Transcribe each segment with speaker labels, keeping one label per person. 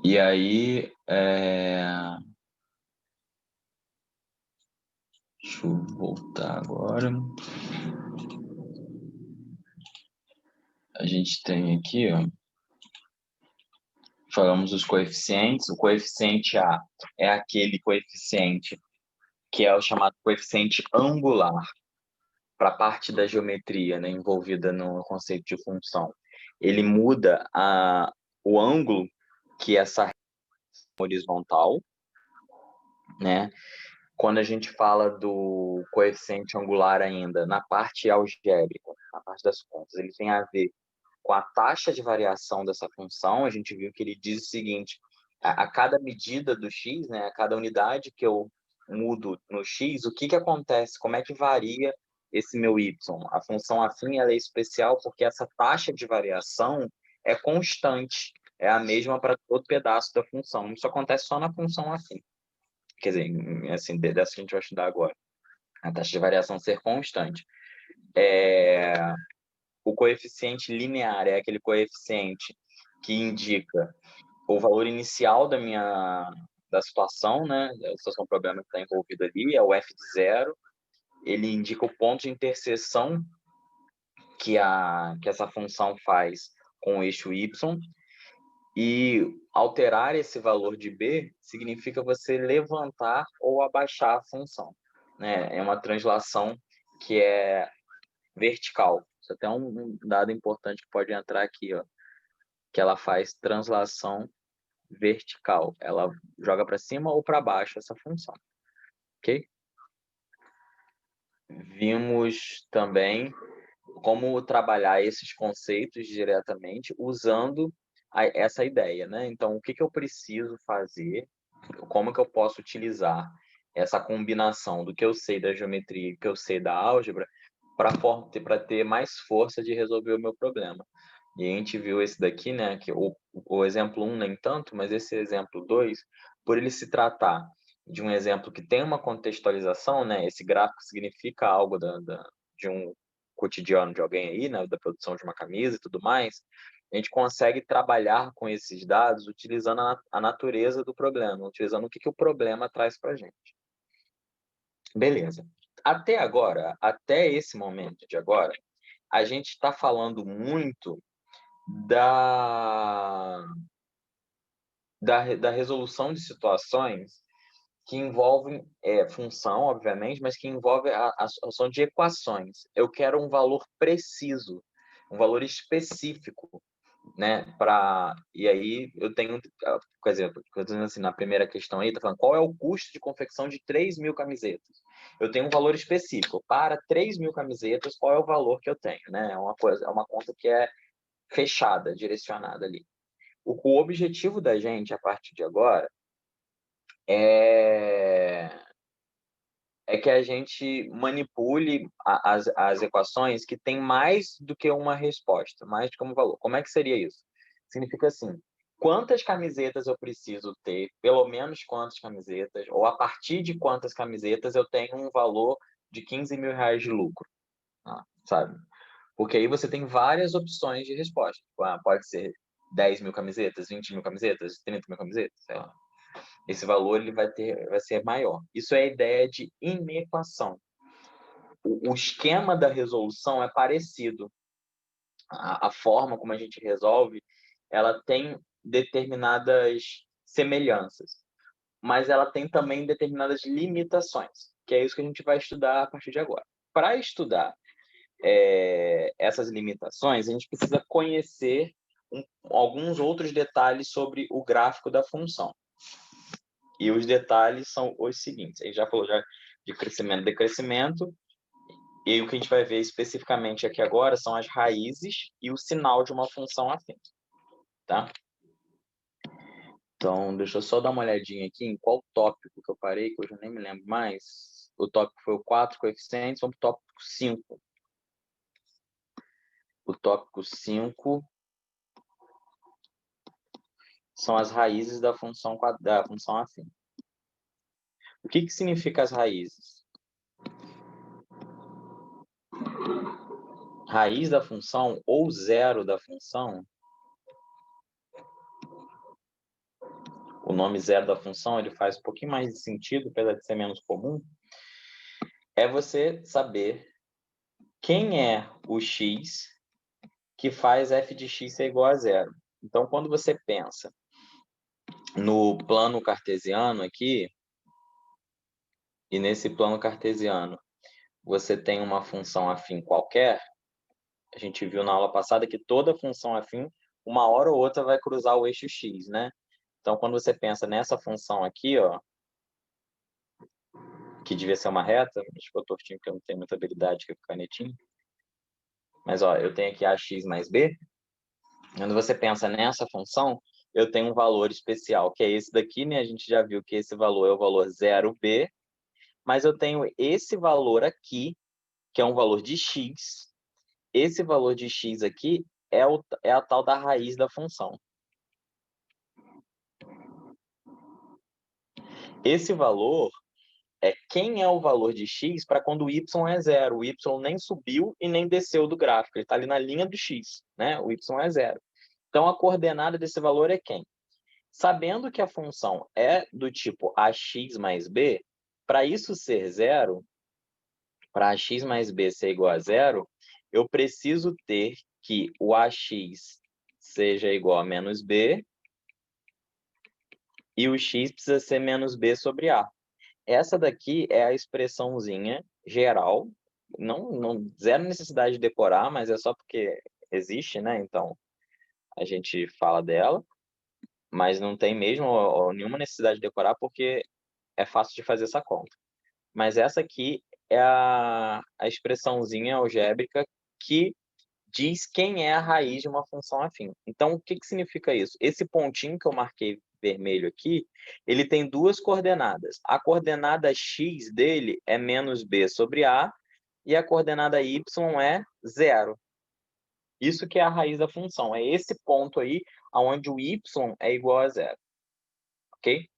Speaker 1: E aí, deixa eu voltar agora. A gente tem aqui, ó, falamos os coeficientes. O coeficiente A é aquele coeficiente que é o chamado coeficiente angular para a parte da geometria, né, envolvida no conceito de função. Ele muda o ângulo que essa horizontal, né? Quando a gente fala do coeficiente angular ainda, na parte algébrica, na parte das contas, ele tem a ver com a taxa de variação dessa função. A gente viu que ele diz o seguinte: a cada medida do x, né, a cada unidade que eu mudo no x, o que acontece? Como é que varia esse meu y? A função afim ela é especial porque essa taxa de variação é constante, é a mesma para todo pedaço da função. Isso acontece só na função afim. Quer dizer, assim, dessa que a gente vai estudar agora. A taxa de variação ser constante. O coeficiente linear é aquele coeficiente que indica o valor inicial da situação, né? A situação problema que está envolvido ali, é o f de zero. Ele indica o ponto de interseção que essa função faz com o eixo y. E alterar esse valor de b significa você levantar ou abaixar a função, né? É uma translação que é vertical. Isso é até um dado importante que pode entrar aqui, ó, que ela faz translação vertical. Ela joga para cima ou para baixo essa função, ok? Vimos também como trabalhar esses conceitos diretamente usando essa ideia, né? Então, o que eu preciso fazer, como que eu posso utilizar essa combinação do que eu sei da geometria e que eu sei da álgebra para ter mais força de resolver o meu problema. E a gente viu esse daqui, né, que o exemplo 1 nem tanto, mas esse exemplo 2, por ele se tratar de um exemplo que tem uma contextualização, né, esse gráfico significa algo de um cotidiano de alguém aí, né, da produção de uma camisa e tudo mais, a gente consegue trabalhar com esses dados utilizando a natureza do problema, utilizando o que o problema traz para a gente. Beleza. Até agora, até esse momento de agora, a gente está falando muito da, da resolução de situações que envolvem função, obviamente, mas que envolve a solução de equações. Eu quero um valor preciso, um valor específico, né? E aí eu tenho, por exemplo, assim, na primeira questão aí, está falando qual é o custo de confecção de 3.000 camisetas. Eu tenho um valor específico. Para 3.000 camisetas, qual é o valor que eu tenho? Né? É uma conta que é fechada, direcionada ali. O objetivo da gente, a partir de agora, é que a gente manipule as equações que têm mais do que uma resposta, mais do que um valor. Como é que seria isso? Significa assim, quantas camisetas eu preciso ter, pelo menos quantas camisetas, ou a partir de quantas camisetas eu tenho um valor de 15 mil reais de lucro, sabe? Porque aí você tem várias opções de resposta. Pode ser 10.000 camisetas, 20.000 camisetas, 30.000 camisetas, sei lá. Esse valor ele vai ser maior. Isso é a ideia de inequação. O esquema da resolução é parecido. A forma como a gente resolve, ela tem determinadas semelhanças, mas ela tem também determinadas limitações, que é isso que a gente vai estudar a partir de agora. Para estudar essas limitações, a gente precisa conhecer alguns outros detalhes sobre o gráfico da função. E os detalhes são os seguintes. A gente já falou de crescimento e decrescimento, e o que a gente vai ver especificamente aqui agora são as raízes e o sinal de uma função afim. Tá? Então, deixa eu só dar uma olhadinha aqui em qual tópico que eu parei, que eu já nem me lembro mais. O tópico foi o 4 coeficientes, vamos para o tópico 5. O tópico 5 são as raízes da função afim. O que significa as raízes? Raiz da função ou zero da função nome zero da função, ele faz um pouquinho mais de sentido, apesar de ser menos comum, é você saber quem é o x que faz f de x ser igual a zero. Então, quando você pensa no plano cartesiano aqui, e nesse plano cartesiano você tem uma função afim qualquer, a gente viu na aula passada que toda função afim, uma hora ou outra vai cruzar o eixo x, né? Então, quando você pensa nessa função aqui, ó, que devia ser uma reta, acho que eu tortinho porque eu não tenho muita habilidade com canetinha, mas ó, eu tenho aqui ax mais b. Quando você pensa nessa função, eu tenho um valor especial, que é esse daqui, né? A gente já viu que esse valor é o valor 0b, mas eu tenho esse valor aqui, que é um valor de x. Esse valor de x aqui é a tal da raiz da função. Esse valor é quem é o valor de x para quando o y é zero. O y nem subiu e nem desceu do gráfico, ele está ali na linha do x, né? O y é zero. Então, a coordenada desse valor é quem? Sabendo que a função é do tipo ax mais b, para isso ser zero, para ax mais b ser igual a zero, eu preciso ter que o ax seja igual a menos b e o x precisa ser menos b sobre a. Essa daqui é a expressãozinha geral, não zero necessidade de decorar, mas é só porque existe, né? Então, a gente fala dela, mas não tem mesmo nenhuma necessidade de decorar porque é fácil de fazer essa conta. Mas essa aqui é a expressãozinha algébrica que diz quem é a raiz de uma função afim. Então, o que significa isso? Esse pontinho que eu marquei vermelho aqui, ele tem duas coordenadas. A coordenada x dele é menos b sobre a e a coordenada y é zero. Isso que é a raiz da função. É esse ponto aí onde o y é igual a zero. Ok?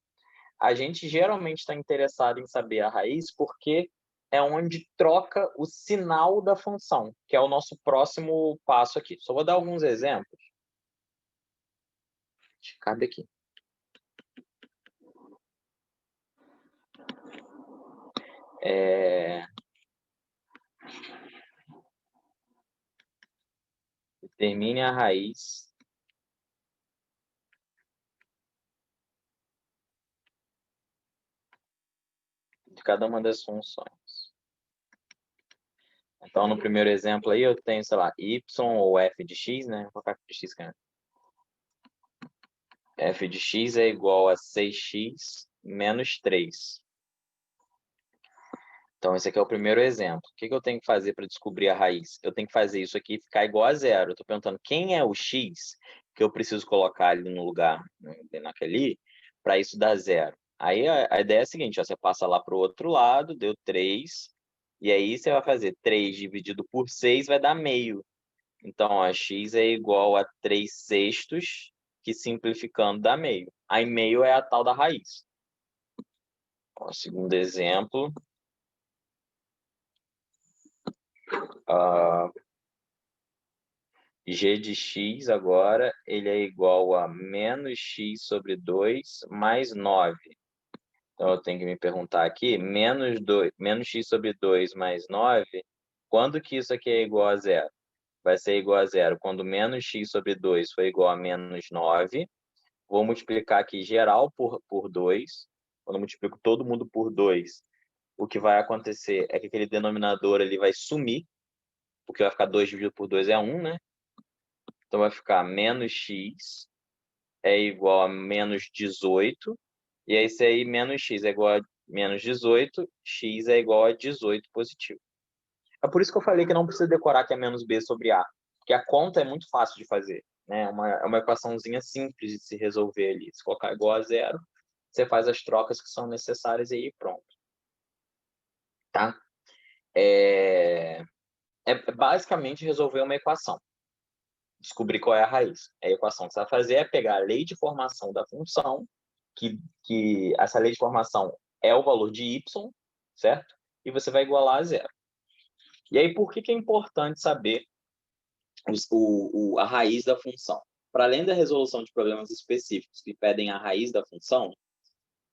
Speaker 1: A gente geralmente está interessado em saber a raiz porque é onde troca o sinal da função, que é o nosso próximo passo aqui. Só vou dar alguns exemplos. Cabe aqui. Determine a raiz de cada uma das funções. Então, no primeiro exemplo aí, eu tenho, sei lá, y ou f de x, né? Vou colocar f de x, cara. F de x é igual a 6x menos 3. Então, esse aqui é o primeiro exemplo. O que eu tenho que fazer para descobrir a raiz? Eu tenho que fazer isso aqui ficar igual a zero. Eu estou perguntando quem é o x que eu preciso colocar ali no lugar, naquele, para isso dar zero. Aí a ideia é a seguinte, ó, você passa lá para o outro lado, deu 3, e aí você vai fazer 3 dividido por 6 vai dar meio. Então, ó, x é igual a 3 sextos, que simplificando dá meio. Aí meio é a tal da raiz. Ó, segundo exemplo, g de x agora, ele é igual a menos x sobre 2 mais 9. Então, eu tenho que me perguntar aqui, menos x sobre 2 mais 9, quando que isso aqui é igual a zero? Vai ser igual a zero quando menos x sobre 2 for igual a menos 9. Vou multiplicar aqui geral por 2. Quando eu multiplico todo mundo por 2, o que vai acontecer é que aquele denominador ele vai sumir, porque vai ficar 2 dividido por 2 é 1, né? Então, vai ficar menos x é igual a menos 18. E aí, se aí menos x é igual a menos 18, x é igual a 18 positivo. É por isso que eu falei que não precisa decorar que é menos b sobre a, porque a conta é muito fácil de fazer, né? É uma equaçãozinha simples de se resolver ali. Se colocar igual a zero, você faz as trocas que são necessárias e aí pronto. Tá? É basicamente resolver uma equação. Descobrir qual é a raiz. A equação que você vai fazer é pegar a lei de formação da função, que essa lei de formação é o valor de y, certo? E você vai igualar a zero. E aí, por que é importante saber a raiz da função? para além da resolução de problemas específicos que pedem a raiz da função,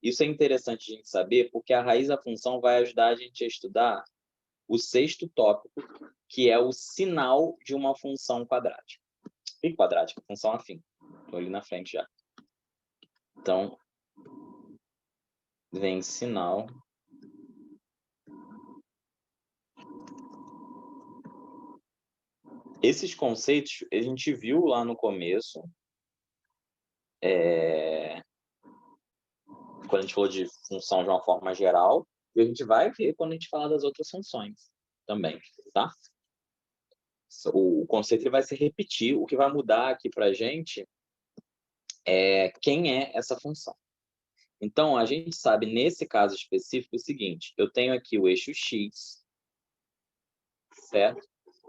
Speaker 1: isso é interessante a gente saber, porque a raiz da função vai ajudar a gente a estudar o sexto tópico, que é o sinal de uma função quadrática. E quadrática, função afim. Estou ali na frente já. Então, vem sinal esses conceitos a gente viu lá no começo, quando a gente falou de função de uma forma geral, e a gente vai ver quando a gente falar das outras funções também, tá? O conceito ele vai se repetir, o que vai mudar aqui para a gente é quem é essa função. Então, a gente sabe, nesse caso específico, o seguinte, eu tenho aqui o eixo x, certo?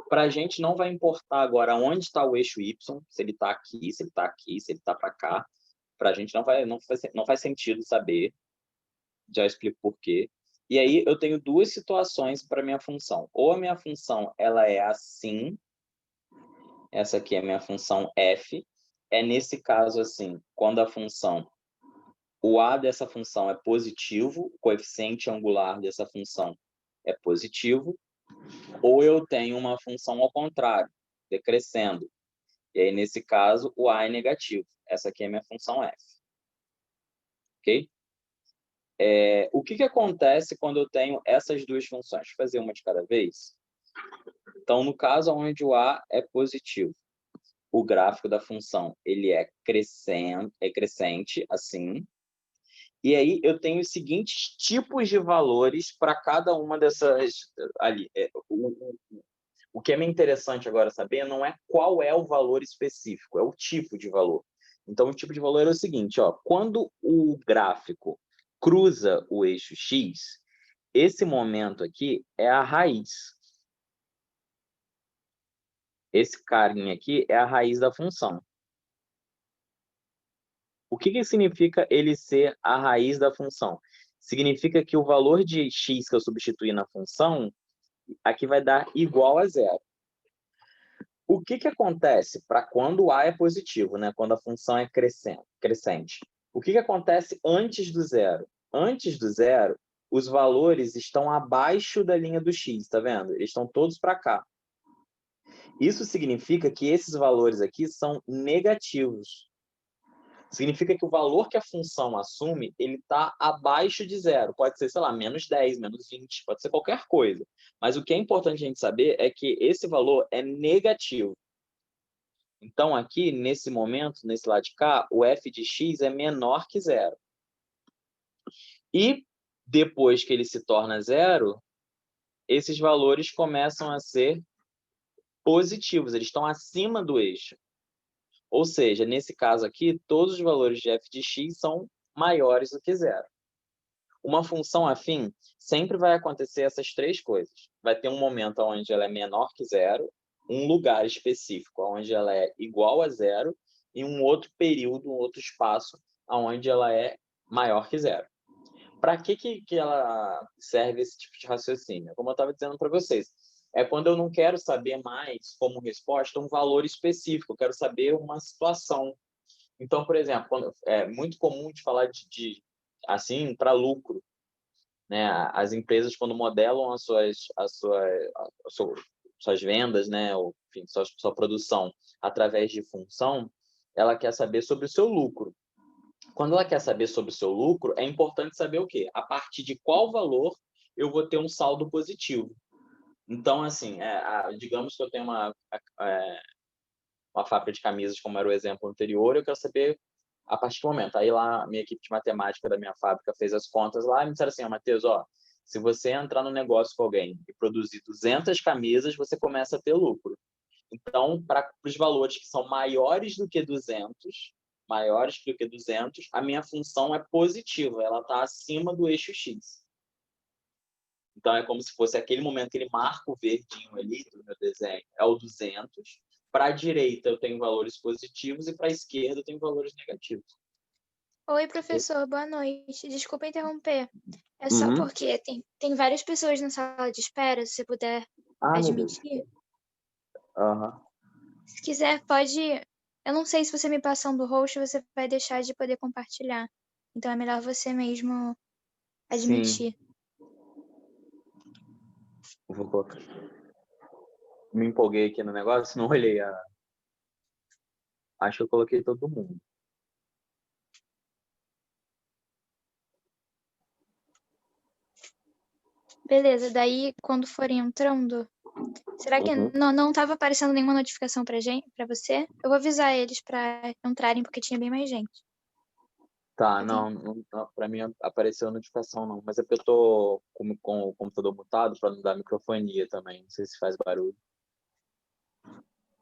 Speaker 1: Para a gente não vai importar agora onde está o eixo y, se ele está aqui, se ele está aqui, se ele está para cá. Para a gente não faz sentido saber, já explico por quê. E aí eu tenho duas situações para minha função. Ou a minha função ela é assim, essa aqui é a minha função f, é nesse caso assim, quando a função, o a dessa função é positivo, o coeficiente angular dessa função é positivo, ou eu tenho uma função ao contrário, decrescendo. E aí, nesse caso, o a é negativo. Essa aqui é a minha função f. Ok? O que acontece quando eu tenho essas duas funções? Vou fazer uma de cada vez. Então, no caso onde o a é positivo, o gráfico da função ele é crescente, assim. E aí eu tenho os seguintes tipos de valores para cada uma dessas ali. O que é meio interessante agora saber não é qual é o valor específico, é o tipo de valor. Então, o tipo de valor é o seguinte, ó, quando o gráfico cruza o eixo x, esse momento aqui é a raiz. Esse carinha aqui é a raiz da função. O que significa ele ser a raiz da função? Significa que o valor de x que eu substituir na função, aqui vai dar igual a zero. O que acontece para quando o a é positivo, né? Quando a função é crescente? O que acontece antes do zero? Antes do zero, os valores estão abaixo da linha do x, tá vendo? Eles estão todos para cá. Isso significa que esses valores aqui são negativos. Significa que o valor que a função assume, ele está abaixo de zero. Pode ser, sei lá, menos 10, menos 20, pode ser qualquer coisa. Mas o que é importante a gente saber é que esse valor é negativo. Então, aqui, nesse momento, nesse lado de cá, o f de x é menor que zero. E depois que ele se torna zero, esses valores começam a ser positivos, eles estão acima do eixo. Ou seja, nesse caso aqui, todos os valores de f de x são maiores do que zero. Uma função afim sempre vai acontecer essas três coisas. Vai ter um momento onde ela é menor que zero, um lugar específico onde ela é igual a zero e um outro período, um outro espaço onde ela é maior que zero. Para que ela serve esse tipo de raciocínio? Como eu estava dizendo para vocês, é quando eu não quero saber mais, como resposta, um valor específico, eu quero saber uma situação. Então, por exemplo, é muito comum de falar assim, para lucro, né? As empresas, quando modelam suas vendas, né? Ou, enfim, sua produção através de função, ela quer saber sobre o seu lucro. Quando ela quer saber sobre o seu lucro, é importante saber o quê? A partir de qual valor eu vou ter um saldo positivo. Então, assim, digamos que eu tenho uma fábrica de camisas, como era o exemplo anterior, eu quero saber a partir do momento. Aí lá, minha equipe de matemática da minha fábrica fez as contas lá e me disseram assim, Matheus, ó, se você entrar no negócio com alguém e produzir 200 camisas, você começa a ter lucro. Então, para os valores que são maiores do que 200, a minha função é positiva, ela está acima do eixo x. Então, é como se fosse aquele momento que ele marca o verdinho ali do meu desenho, é o 200. Para a direita, eu tenho valores positivos e para a esquerda, eu tenho valores negativos.
Speaker 2: Oi, professor, boa noite. Desculpa interromper. É só
Speaker 1: Uhum.
Speaker 2: porque tem várias pessoas na sala de espera, se você puder
Speaker 1: Meu Deus.
Speaker 2: admitir.
Speaker 1: Uhum.
Speaker 2: Se quiser, pode Eu não sei se você me passando o host, você vai deixar de poder compartilhar. Então é melhor você mesmo
Speaker 1: Sim,
Speaker 2: admitir.
Speaker 1: eu vou colocar. Me empolguei aqui no negócio, não olhei a. Acho que eu coloquei todo mundo.
Speaker 2: Beleza, daí quando forem entrando, será que
Speaker 1: Uhum.
Speaker 2: não tava aparecendo nenhuma notificação pra gente, para você? Eu vou avisar eles pra entrarem porque tinha bem mais gente.
Speaker 1: Tá,
Speaker 2: Eu tenho...
Speaker 1: não, pra mim apareceu a notificação não, mas é porque eu tô com o computador mutado para não dar microfonia também, não sei se faz barulho.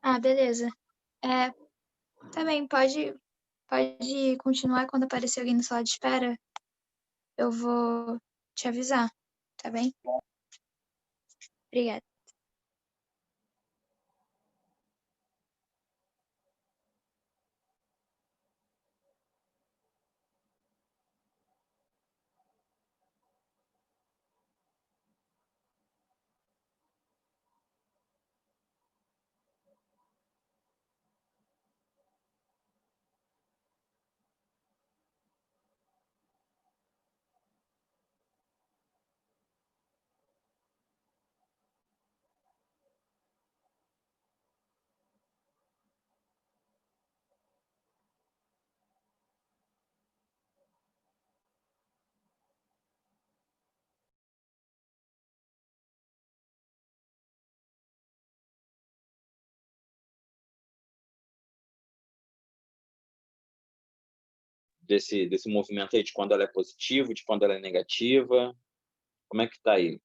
Speaker 2: Ah, beleza. É, tá bem, pode continuar quando aparecer alguém na sala de espera. Eu vou te avisar, tá bem? Obrigada.
Speaker 1: Desse movimento aí, de quando ela é positiva, de quando ela é negativa, como é que tá aí?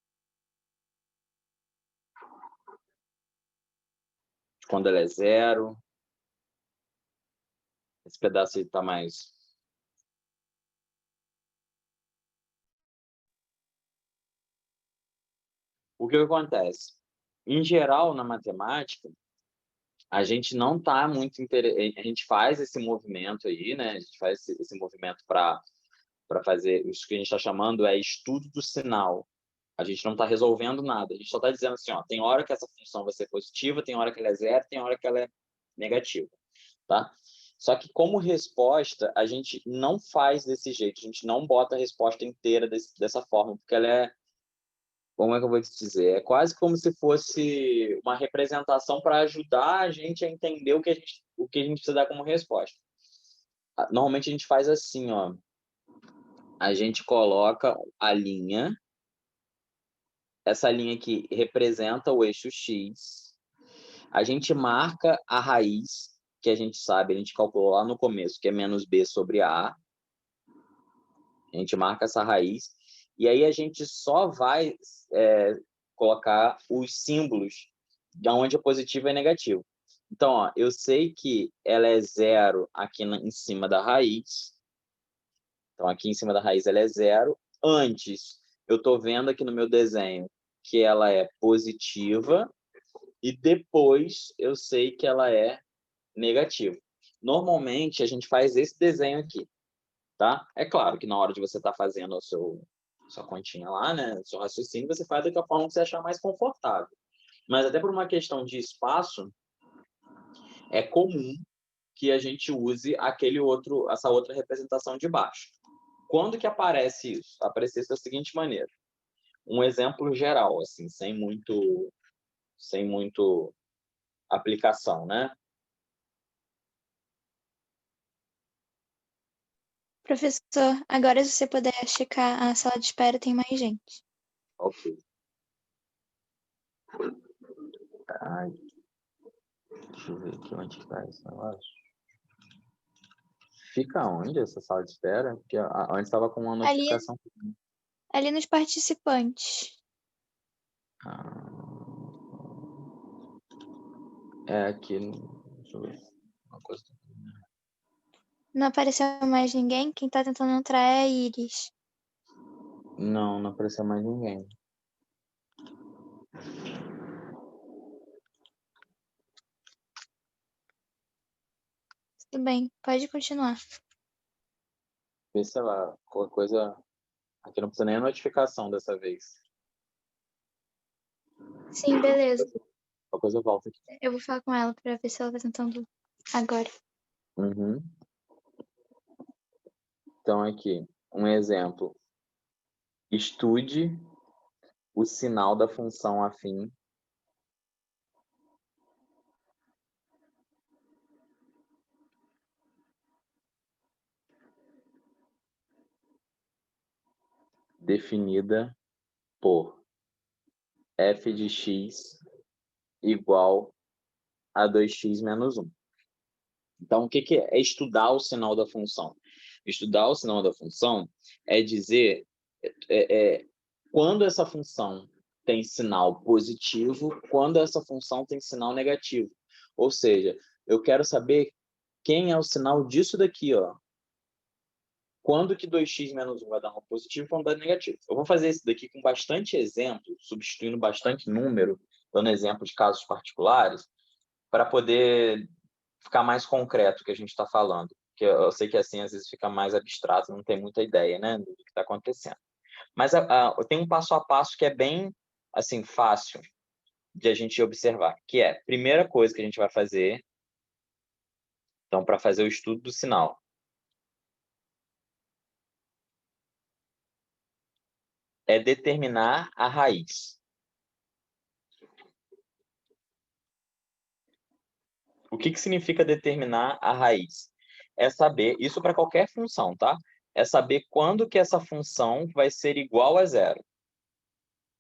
Speaker 1: De quando ela é zero, esse pedaço aí tá mais. O que que acontece? Em geral, na matemática, a gente não tá muito a gente faz esse movimento aí, né? A gente faz esse movimento para fazer isso que a gente está chamando é estudo do sinal. A gente não está resolvendo nada, a gente só está dizendo assim, ó, tem hora que essa função vai ser positiva, tem hora que ela é zero, tem hora que ela é negativa, tá? Só que como resposta, a gente não faz desse jeito, a gente não bota a resposta inteira dessa forma, porque ela é, como é que eu vou te dizer? É quase como se fosse uma representação para ajudar a gente a entender o que a gente precisa dar como resposta. Normalmente a gente faz assim, ó, a gente coloca a linha, essa linha aqui representa o eixo X, a gente marca a raiz, que a gente sabe, a gente calculou lá no começo, que é menos b sobre a gente marca essa raiz, e aí a gente só vai colocar os símbolos de onde é positivo e negativo. Então, ó, eu sei que ela é zero aqui em cima da raiz, então aqui em cima da raiz ela é zero. Antes, eu estou vendo aqui no meu desenho que ela é positiva, e depois eu sei que ela é negativa. Normalmente, a gente faz esse desenho aqui, tá? É claro que na hora de você estar fazendo sua continha lá, né, seu raciocínio, você faz da forma que você achar mais confortável. Mas até por uma questão de espaço, é comum que a gente use essa outra representação de baixo. Quando que aparece isso? Aparece isso da seguinte maneira. Um exemplo geral, assim, sem muito aplicação, né?
Speaker 2: Professor, agora se você puder checar a sala de espera, tem mais gente.
Speaker 1: Ok. Ai, deixa eu ver aqui onde está esse negócio. Fica onde essa sala de espera? Porque antes estava com uma
Speaker 2: Ali,
Speaker 1: notificação.
Speaker 2: ali nos participantes.
Speaker 1: Ah, é aqui. Deixa eu ver. Uma coisa.
Speaker 2: Não apareceu mais ninguém? Quem tá tentando entrar é a Iris.
Speaker 1: Não, não apareceu mais ninguém.
Speaker 2: Tudo bem, pode continuar.
Speaker 1: Vê se ela. Qualquer coisa. Aqui não precisa nem a notificação dessa vez.
Speaker 2: Sim, beleza.
Speaker 1: Qualquer coisa volta aqui.
Speaker 2: Eu vou falar com ela pra ver se ela tá tentando agora.
Speaker 1: Uhum. Então, aqui, um exemplo. Estude o sinal da função afim definida por f de x igual a 2x menos 1. Então, o que é estudar o sinal da função? Estudar o sinal da função é dizer quando essa função tem sinal positivo, quando essa função tem sinal negativo. Ou seja, eu quero saber quem é o sinal disso daqui, ó. Quando que 2x menos 1 vai dar um positivo e quando dá negativo. Eu vou fazer isso daqui com bastante exemplo, substituindo bastante número, dando exemplo de casos particulares, para poder ficar mais concreto o que a gente está falando. Porque eu sei que assim, às vezes, fica mais abstrato, não tem muita ideia, né, do que está acontecendo. Mas tem um passo a passo que é bem, assim, fácil de a gente observar, que é, primeira coisa que a gente vai fazer, então, para fazer o estudo do sinal, é determinar a raiz. O que significa determinar a raiz? É saber, isso para qualquer função, tá? É saber quando que essa função vai ser igual a zero.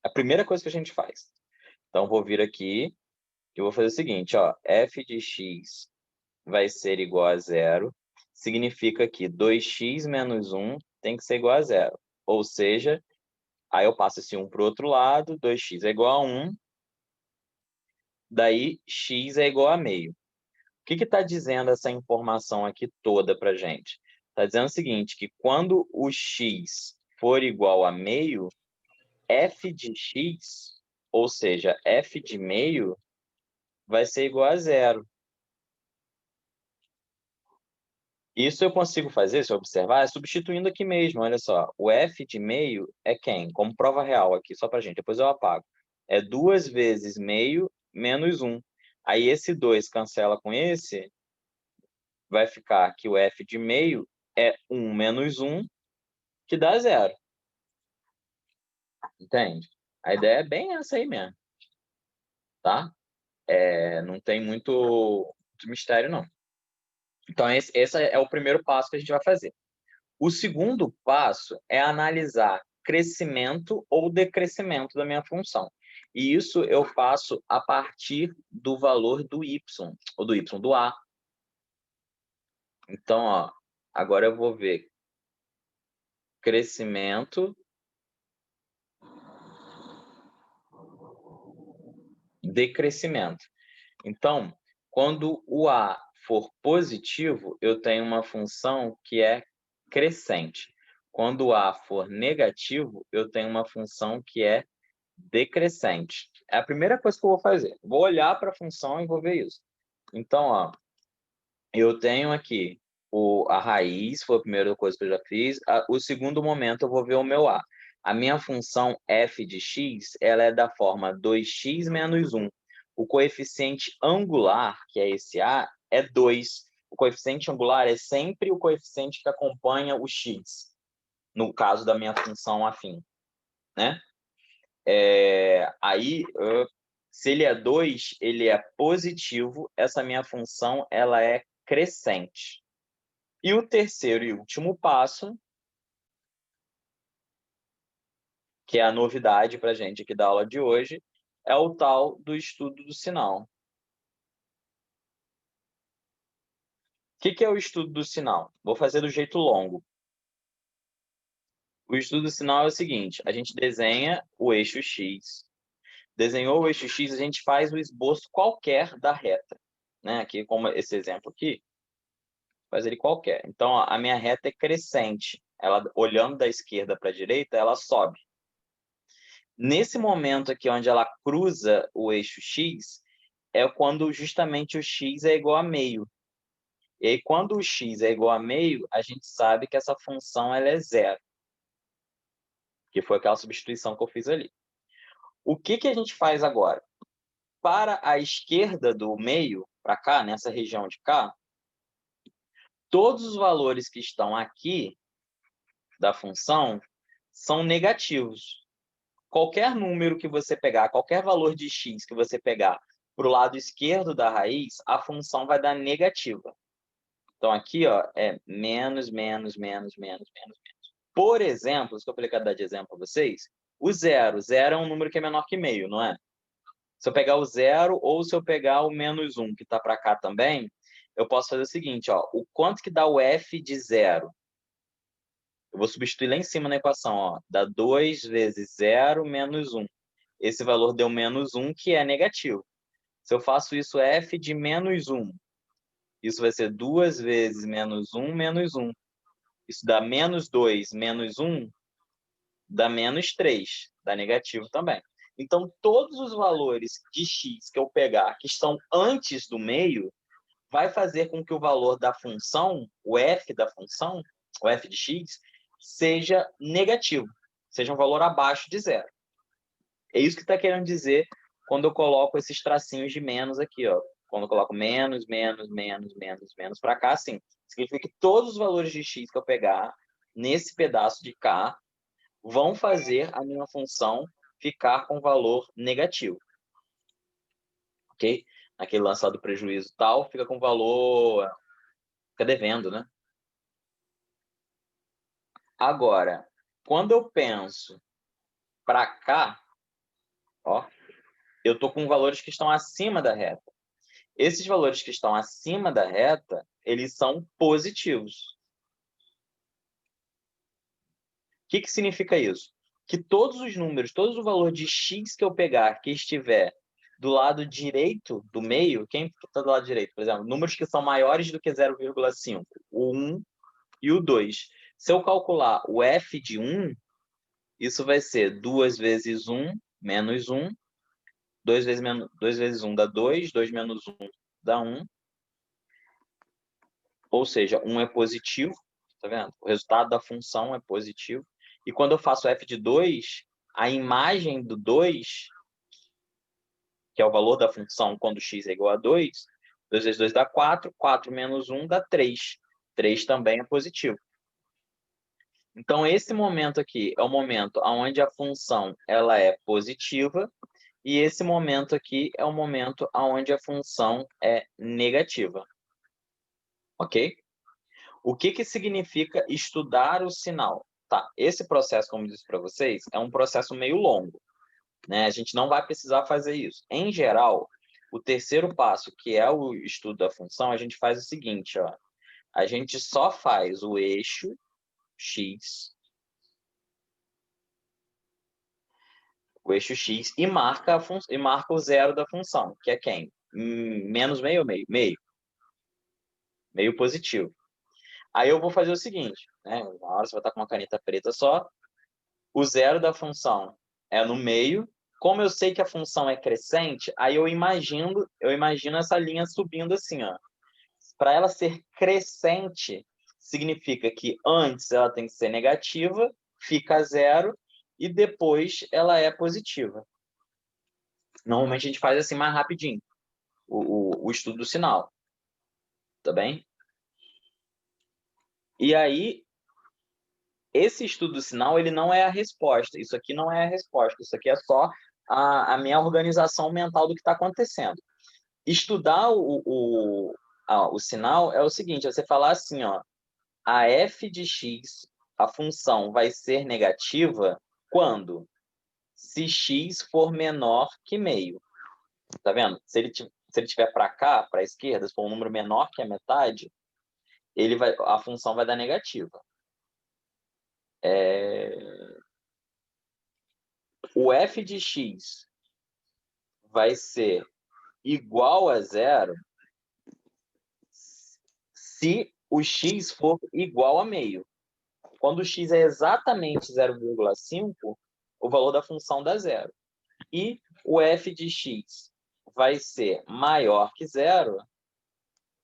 Speaker 1: É a primeira coisa que a gente faz. Então, vou vir aqui e vou fazer o seguinte, ó, f de x vai ser igual a zero, significa que 2x menos 1 tem que ser igual a zero. Ou seja, aí eu passo esse 1 para o outro lado, 2x é igual a 1, daí x é igual a meio. O que está dizendo essa informação aqui toda para a gente? Está dizendo o seguinte, que quando o x for igual a meio, f de x, ou seja, f de meio, vai ser igual a zero. Isso eu consigo fazer, se eu observar, substituindo aqui mesmo. Olha só, o f de meio é quem? Como prova real aqui, só para gente, depois eu apago. É 2 vezes meio menos 1. Aí esse 2 cancela com esse, vai ficar que o f de meio é 1 menos 1, que dá zero. Entende? A ideia é bem essa aí mesmo. Tá? Não tem muito mistério, não. Então, esse é o primeiro passo que a gente vai fazer. O segundo passo é analisar crescimento ou decrescimento da minha função. E isso eu faço a partir do valor do y, ou do y, do a. Então, ó, agora eu vou ver crescimento, decrescimento. Então, quando o a for positivo, eu tenho uma função que é crescente. Quando o a for negativo, eu tenho uma função que é decrescente. É a primeira coisa que eu vou fazer. Vou olhar para a função e vou ver isso. Então, ó, eu tenho aqui a raiz, foi a primeira coisa que eu já fiz. O segundo momento, eu vou ver o meu a. A minha função f de x, ela é da forma 2x menos 1. O coeficiente angular, que é esse a, é 2. O coeficiente angular é sempre o coeficiente que acompanha o x, no caso da minha função afim, né? Aí, se ele é 2, ele é positivo, essa minha função ela é crescente. E o terceiro e último passo, que é a novidade para a gente aqui da aula de hoje, é o tal do estudo do sinal. O que é o estudo do sinal? Vou fazer do jeito longo. O estudo do sinal é o seguinte, a gente desenha o eixo X. Desenhou o eixo X, a gente faz o esboço qualquer da reta. Né? Aqui, como esse exemplo aqui, faz ele qualquer. Então, a minha reta é crescente. Ela, olhando da esquerda para a direita, ela sobe. Nesse momento aqui, onde ela cruza o eixo X, é quando justamente o X é igual a meio. E aí, quando o X é igual a meio, a gente sabe que essa função ela é zero. Que foi aquela substituição que eu fiz ali. O que a gente faz agora? Para a esquerda do meio, para cá, nessa região de cá, todos os valores que estão aqui da função são negativos. Qualquer número que você pegar, qualquer valor de x que você pegar para o lado esquerdo da raiz, a função vai dar negativa. Então, aqui, ó, é menos, menos, menos, menos, menos, menos. Por exemplo, se eu aplicar dar de exemplo para vocês, o zero. Zero é um número que é menor que meio, não é? Se eu pegar o zero ou se eu pegar o menos 1, que está para cá também, eu posso fazer o seguinte, ó, o quanto que dá o f de zero? Eu vou substituir lá em cima na equação, ó, dá 2 vezes 0 menos 1. Esse valor deu menos 1, que é negativo. Se eu faço isso, f de menos 1, isso vai ser 2 vezes menos 1 menos 1. Isso dá menos 2 menos 1, dá menos 3, dá negativo também. Então, todos os valores de x que eu pegar que estão antes do meio, vai fazer com que o valor da função, o f da função, o f de x, seja negativo, seja um valor abaixo de zero. É isso que está querendo dizer quando eu coloco esses tracinhos de menos aqui, ó. Quando eu coloco menos, menos, menos, menos, menos para cá, sim. Significa que todos os valores de x que eu pegar nesse pedaço de cá vão fazer a minha função ficar com valor negativo. Ok? Naquele lance lá do prejuízo tal, fica com valor... Fica devendo, né? Agora, quando eu penso para cá, ó, eu estou com valores que estão acima da reta. Esses valores que estão acima da reta, eles são positivos. O que significa isso? Que todos os números, todo o valor de x que eu pegar que estiver do lado direito do meio, quem está do lado direito, por exemplo, números que são maiores do que 0,5, o 1 e o 2. Se eu calcular o f de 1, isso vai ser 2 vezes 1 menos 1, 2 vezes 1 dá 2, 2 menos 1 dá 1, ou seja, 1 é positivo, tá vendo? O resultado da função é positivo. E quando eu faço f de 2, a imagem do 2, que é o valor da função quando x é igual a 2, 2 vezes 2 dá 4, 4 menos 1 dá 3. 3 também é positivo. Então, esse momento aqui é o momento onde a função ela é positiva, e esse momento aqui é o momento onde a função é negativa. Ok? O que significa estudar o sinal? Tá, esse processo, como eu disse para vocês, é um processo meio longo, né? A gente não vai precisar fazer isso. Em geral, o terceiro passo, que é o estudo da função, a gente faz o seguinte, ó. A gente só faz o eixo x, e marca o zero da função, que é quem? Menos meio ou meio? Meio. Meio positivo. Aí eu vou fazer o seguinte, né? Na hora você vai estar com uma caneta preta só. O zero da função é no meio. Como eu sei que a função é crescente, aí eu imagino essa linha subindo assim, ó. Para ela ser crescente, significa que antes ela tem que ser negativa, fica zero, e depois ela é positiva. Normalmente a gente faz assim mais rapidinho, o estudo do sinal. Tá bem? E aí, esse estudo do sinal, ele não é a resposta. Isso aqui não é a resposta. Isso aqui é só a minha organização mental do que está acontecendo. Estudar o sinal é o seguinte, é você falar assim, ó, a f de x, a função vai ser negativa quando? Se x for menor que meio. Tá vendo? Se ele estiver para cá, para a esquerda, se for um número menor que a metade, a função vai dar negativa. O f de x vai ser igual a zero se o x for igual a meio. Quando o x é exatamente 0,5, o valor da função dá zero. E o f de x vai ser maior que zero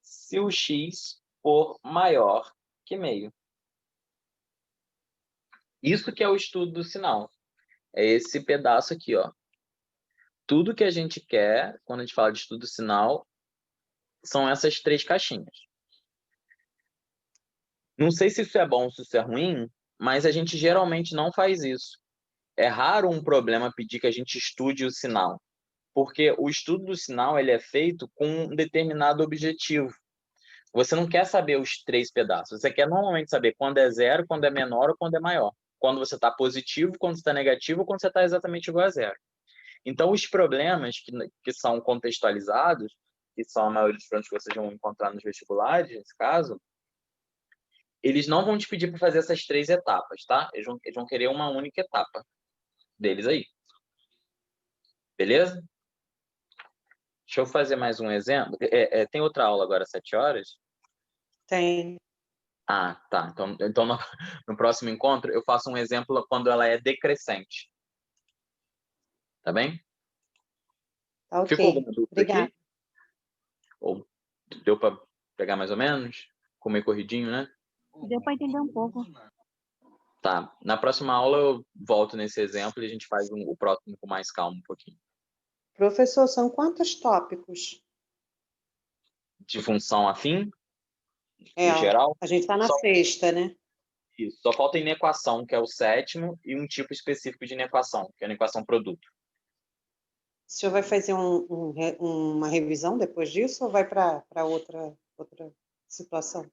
Speaker 1: se o x for maior que meio. Isso que é o estudo do sinal. É esse pedaço aqui, ó. Tudo que a gente quer, quando a gente fala de estudo do sinal, são essas três caixinhas. Não sei se isso é bom ou se isso é ruim, mas a gente geralmente não faz isso. É raro um problema pedir que a gente estude o sinal, porque o estudo do sinal ele é feito com um determinado objetivo. Você não quer saber os 3 pedaços, você quer normalmente saber quando é zero, quando é menor ou quando é maior. Quando você está positivo, quando você está negativo, ou quando você está exatamente igual a zero. Então, os problemas que são contextualizados, que são a maioria dos problemas que vocês vão encontrar nos vestibulares, nesse caso, eles não vão te pedir para fazer essas 3 etapas, tá? Eles vão querer uma única etapa deles aí. Beleza? Deixa eu fazer mais um exemplo. Tem outra aula agora às 7 horas?
Speaker 3: Tem.
Speaker 1: Ah, tá. Então no próximo encontro, eu faço um exemplo quando ela é decrescente. Tá bem?
Speaker 3: Tá ok.
Speaker 1: Ficou alguma dúvida
Speaker 3: Obrigada.
Speaker 1: aqui? Ou deu para pegar mais ou menos? Ficou meio corridinho, né?
Speaker 4: Deu para entender um pouco.
Speaker 1: Tá. Na próxima aula eu volto nesse exemplo e a gente faz o próximo com mais calma um pouquinho.
Speaker 3: Professor, são quantos tópicos?
Speaker 1: De função afim,
Speaker 3: É,
Speaker 1: em geral,
Speaker 3: a gente está na
Speaker 1: só,
Speaker 3: 6ª, né?
Speaker 1: isso, só falta inequação, que é o 7º, e um tipo específico de inequação, que é a inequação produto.
Speaker 3: O senhor vai fazer uma revisão depois disso ou vai para outra situação?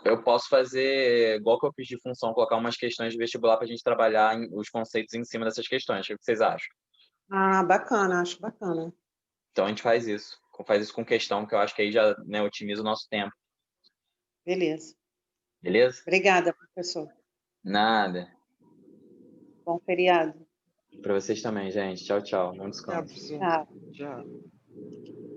Speaker 1: Eu posso fazer, igual que eu fiz de função, colocar umas questões de vestibular para a gente trabalhar os conceitos em cima dessas questões. O que vocês acham?
Speaker 3: Ah, bacana, acho bacana.
Speaker 1: Então a gente faz isso com questão, que eu acho que aí já, né, otimiza o nosso tempo.
Speaker 3: Beleza.
Speaker 1: Beleza?
Speaker 3: Obrigada, professor.
Speaker 1: Nada.
Speaker 3: Bom feriado.
Speaker 1: Para vocês também, gente. Tchau, tchau. Bom
Speaker 5: Tchau,
Speaker 1: descanso.
Speaker 5: professor.
Speaker 3: Tchau.
Speaker 5: Tchau.